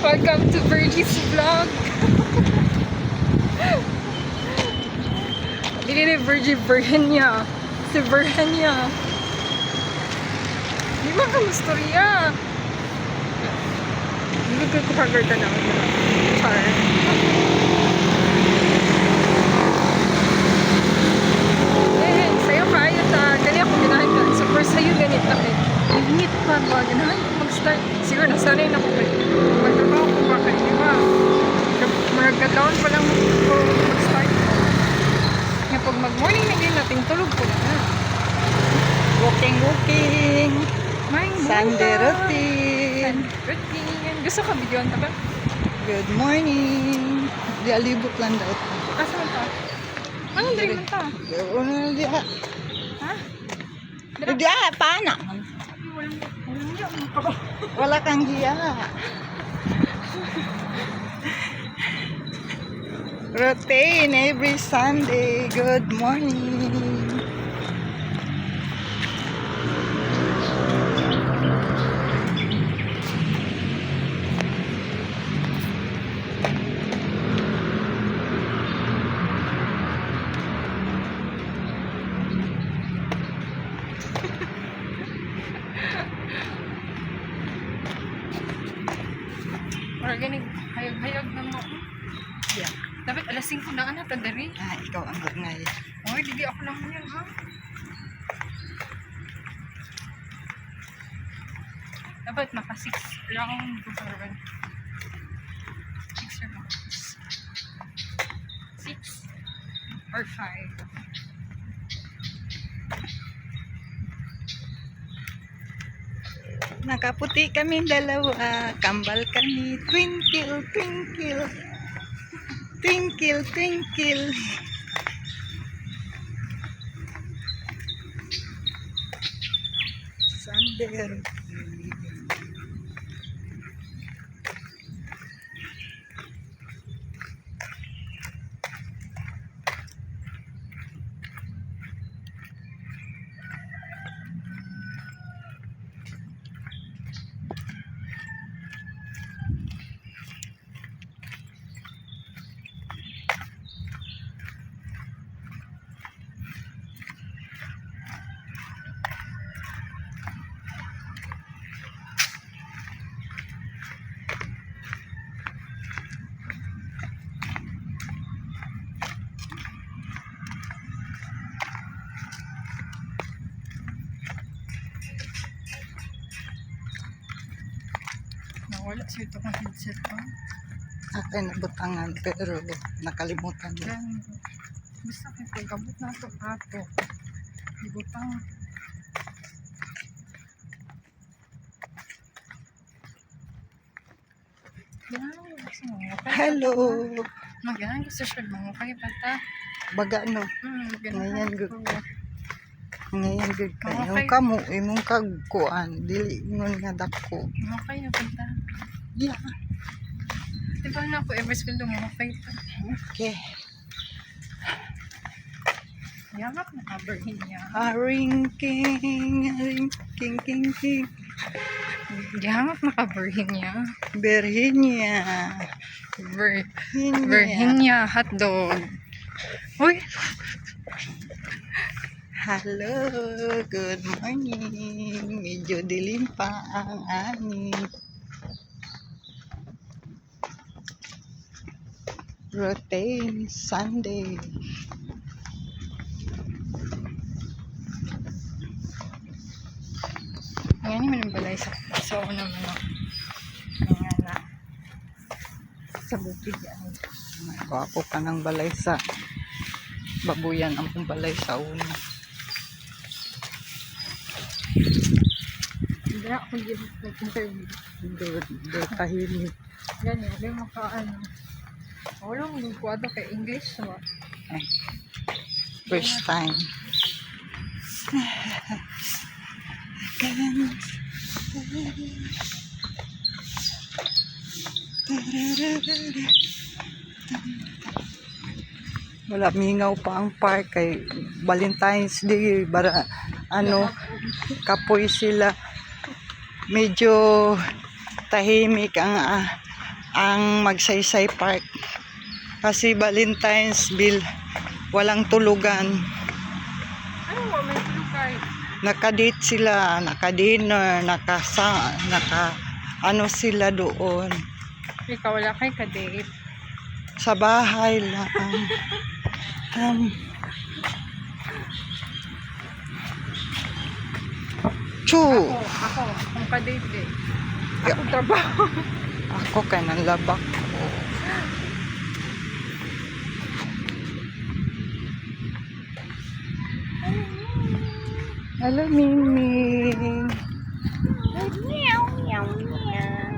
Welcome to Virgie's vlog. Dili ni Virginia. Si Virginia. Di ba ka mastorya? Hindi ko kagarta na ako. Char. Eh, sayo kayo ta. Ganyan ako ginahin ka. Super sayo ganit na eh. Init pa ba? Ganahin ko mag-start. Siguro nasanay na ko kayo. Magtrabaho ko ba kayo? Di ba? Magkataon pa lang ko mag-start. Nga pag mag-morning na yun natin tulog ko na. Walking. Sunday routine. Routine. Gusto ka videoan ta ba? Good morning. Di alibot lang daw. Asa man ta? Anong dream man ta? Ano di ha? Ha? Di ha, paano? Wala kang hiya. Routine every Sunday. Good morning. Organic. Hayag-hayag na mo. Yeah. Dapat alas 5 na ka na, tandari. Ikaw ang gangay. Oy, didi ako lang yan, ha? Dapat maka 6 lang gumaran. 6 or max. 6 or 5. Nakaputi kami dalawa, kambal kami, twinkle, twinkle, twinkle, twinkle. Sunday. Nawala siya ito kong headset ko. Akin nabutangan pero nakalimutan mo. Yan. Basta kayo pagkabot na ito ato. Ibutang. Ganahan ko kasi mga Hello. Ganahan ko siya mga kaya pata. Baga no. Ganahan Ngayon, good. ko. Ngayon good ka. Okay. Yung kamo, imong kagkuan, dili ngon nga dako. Mga kaya pata. Yeah. Diba na ako ever school mga kaya pata. Okay. Yamak na kaberhin niya. Ring king, king, king. Yamak na kaberhin niya. Virginia. Virginia hotdog. Uy! Hello, good morning. Medyo dilim pa ang ani. Routine Sunday. Ngayon naman ang balay sa ako naman nga na sa bukid yan. Gwapo ka ng balay sa babuyan ang balay sa una. Hindi ako nag-interview. Do tahimik. Ganyan, hindi mo ka ano. Walang magkwado kay English. So, Ay, first time. Wala, mingaw pa ang park kay Valentine's Day, bara ano, kapoy sila. medyo tahimik ang Magsaysay Park. Kasi Valentine's Bill, walang tulugan. Ano mo, may tulukay. Nakadate sila, nakadinner, ano sila doon. Ikaw wala kay kadate. Sa bahay lang. Chu! Ako, kung kadate eh. Ako trabaho. Ako kay nang labak ko. Hello, Mimi. Meow, meow, meow.